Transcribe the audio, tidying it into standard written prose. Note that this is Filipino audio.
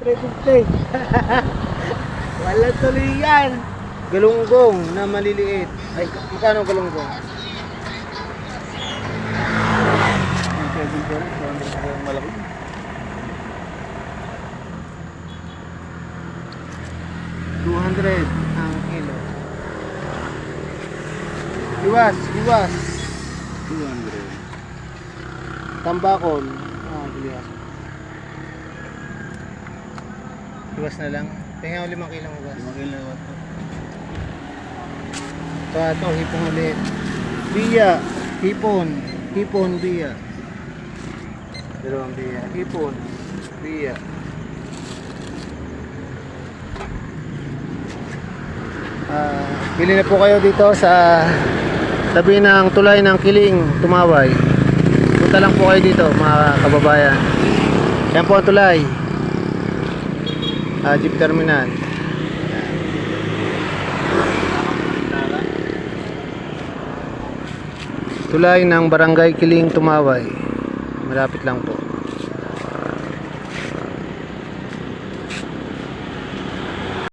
350. Wala tuloy yan. Galunggong na maliliit. Ay, magkano galunggong? Malaki. 200 ang kilo. Iwas. 200. Tambakol. Bilias. Iwas na lang. Tingnan mo 5 kilo mo, boss. 5 kilo. Ito, hipon ulit. Biya. Hipon, biya. Dalawang biya. Hipon, biya. Bili na po kayo dito sa tabi ng tulay ng Kiling, Tumaway. Punta lang po kayo dito, mga kababayan. Yan po ang tulay. Jeep terminal. Tulay ng Barangay Kiling, Tumaway. Malapit lang po.